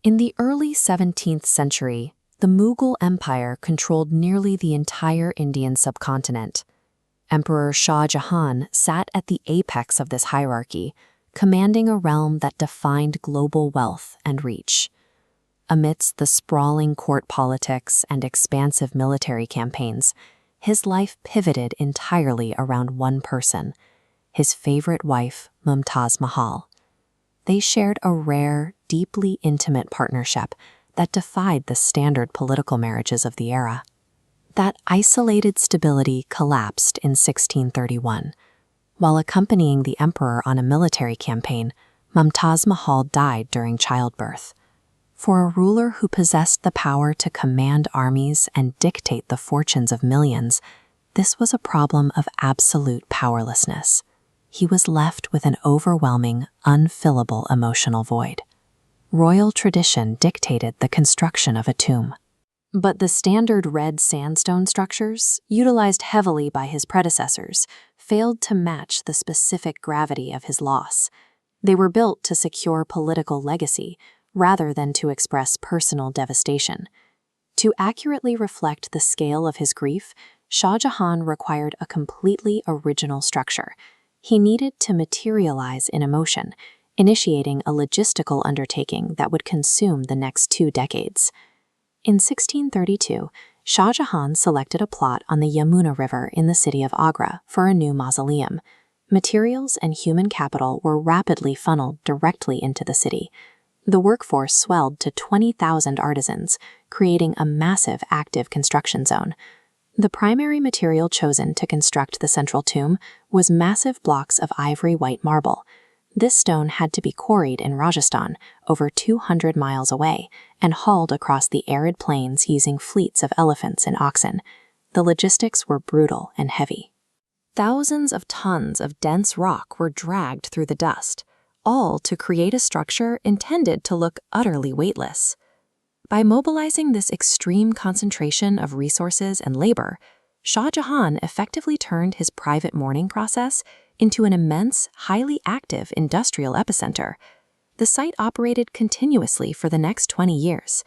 In the early 17th century, the Mughal Empire controlled nearly the entire Indian subcontinent. Emperor Shah Jahan sat at the apex of this hierarchy, commanding a realm that defined global wealth and reach. Amidst the sprawling court politics and expansive military campaigns, his life pivoted entirely around one person, his favorite wife, Mumtaz Mahal. They shared a rare, deeply intimate partnership that defied the standard political marriages of the era. That isolated stability collapsed in 1631. While accompanying the emperor on a military campaign, Mumtaz Mahal died during childbirth. For a ruler who possessed the power to command armies and dictate the fortunes of millions, this was a problem of absolute powerlessness. He was left with an overwhelming, unfillable emotional void. Royal tradition dictated the construction of a tomb. But the standard red sandstone structures, utilized heavily by his predecessors, failed to match the specific gravity of his loss. They were built to secure political legacy, rather than to express personal devastation. To accurately reflect the scale of his grief, Shah Jahan required a completely original structure. He needed to materialize in emotion, initiating a logistical undertaking that would consume the next 2 decades. In 1632, Shah Jahan selected a plot on the Yamuna River in the city of Agra for a new mausoleum. Materials and human capital were rapidly funneled directly into the city. The workforce swelled to 20,000 artisans, creating a massive active construction zone. The primary material chosen to construct the central tomb was massive blocks of ivory-white marble. This stone had to be quarried in Rajasthan, over 200 miles away, and hauled across the arid plains using fleets of elephants and oxen. The logistics were brutal and heavy. Thousands of tons of dense rock were dragged through the dust, all to create a structure intended to look utterly weightless. By mobilizing this extreme concentration of resources and labor, Shah Jahan effectively turned his private mourning process into an immense, highly active industrial epicenter. The site operated continuously for the next 20 years.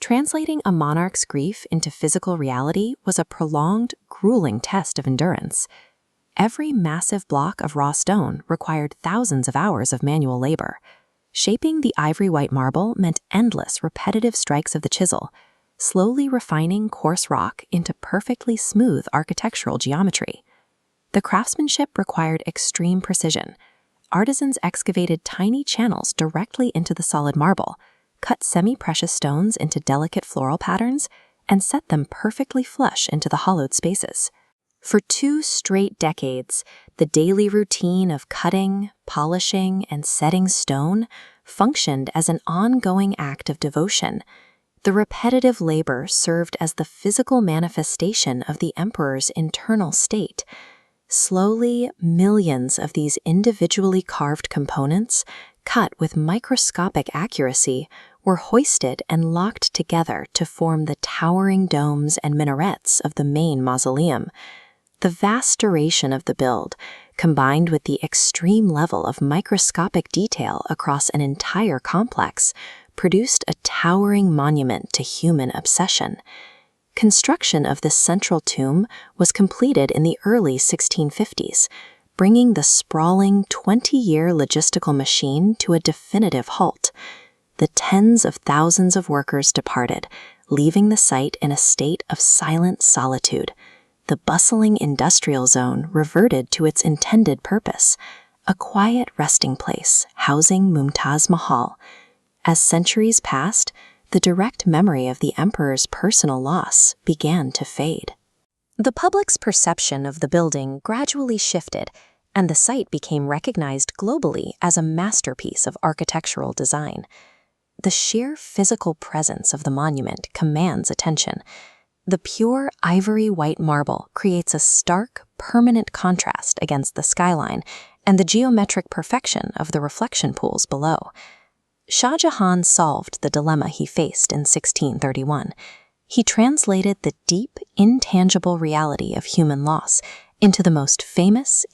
Translating a monarch's grief into physical reality was a prolonged, grueling test of endurance. Every massive block of raw stone required thousands of hours of manual labor. Shaping the ivory-white marble meant endless, repetitive strikes of the chisel, slowly refining coarse rock into perfectly smooth architectural geometry. The craftsmanship required extreme precision. Artisans excavated tiny channels directly into the solid marble, cut semi-precious stones into delicate floral patterns, and set them perfectly flush into the hollowed spaces. For 2 straight decades, the daily routine of cutting, polishing, and setting stone functioned as an ongoing act of devotion. The repetitive labor served as the physical manifestation of the emperor's internal state. Slowly, millions of these individually carved components, cut with microscopic accuracy, were hoisted and locked together to form the towering domes and minarets of the main mausoleum. The vast duration of the build, combined with the extreme level of microscopic detail across an entire complex, produced a towering monument to human obsession. Construction of this central tomb was completed in the early 1650s, bringing the sprawling 20-year logistical machine to a definitive halt. The tens of thousands of workers departed, leaving the site in a state of silent solitude. The bustling industrial zone reverted to its intended purpose, a quiet resting place housing Mumtaz Mahal. As centuries passed, the direct memory of the emperor's personal loss began to fade. The public's perception of the building gradually shifted, and the site became recognized globally as a masterpiece of architectural design. The sheer physical presence of the monument commands attention. The pure ivory-white marble creates a stark, permanent contrast against the skyline and the geometric perfection of the reflection pools below. Shah Jahan solved the dilemma he faced in 1631. He translated the deep, intangible reality of human loss into the most famous,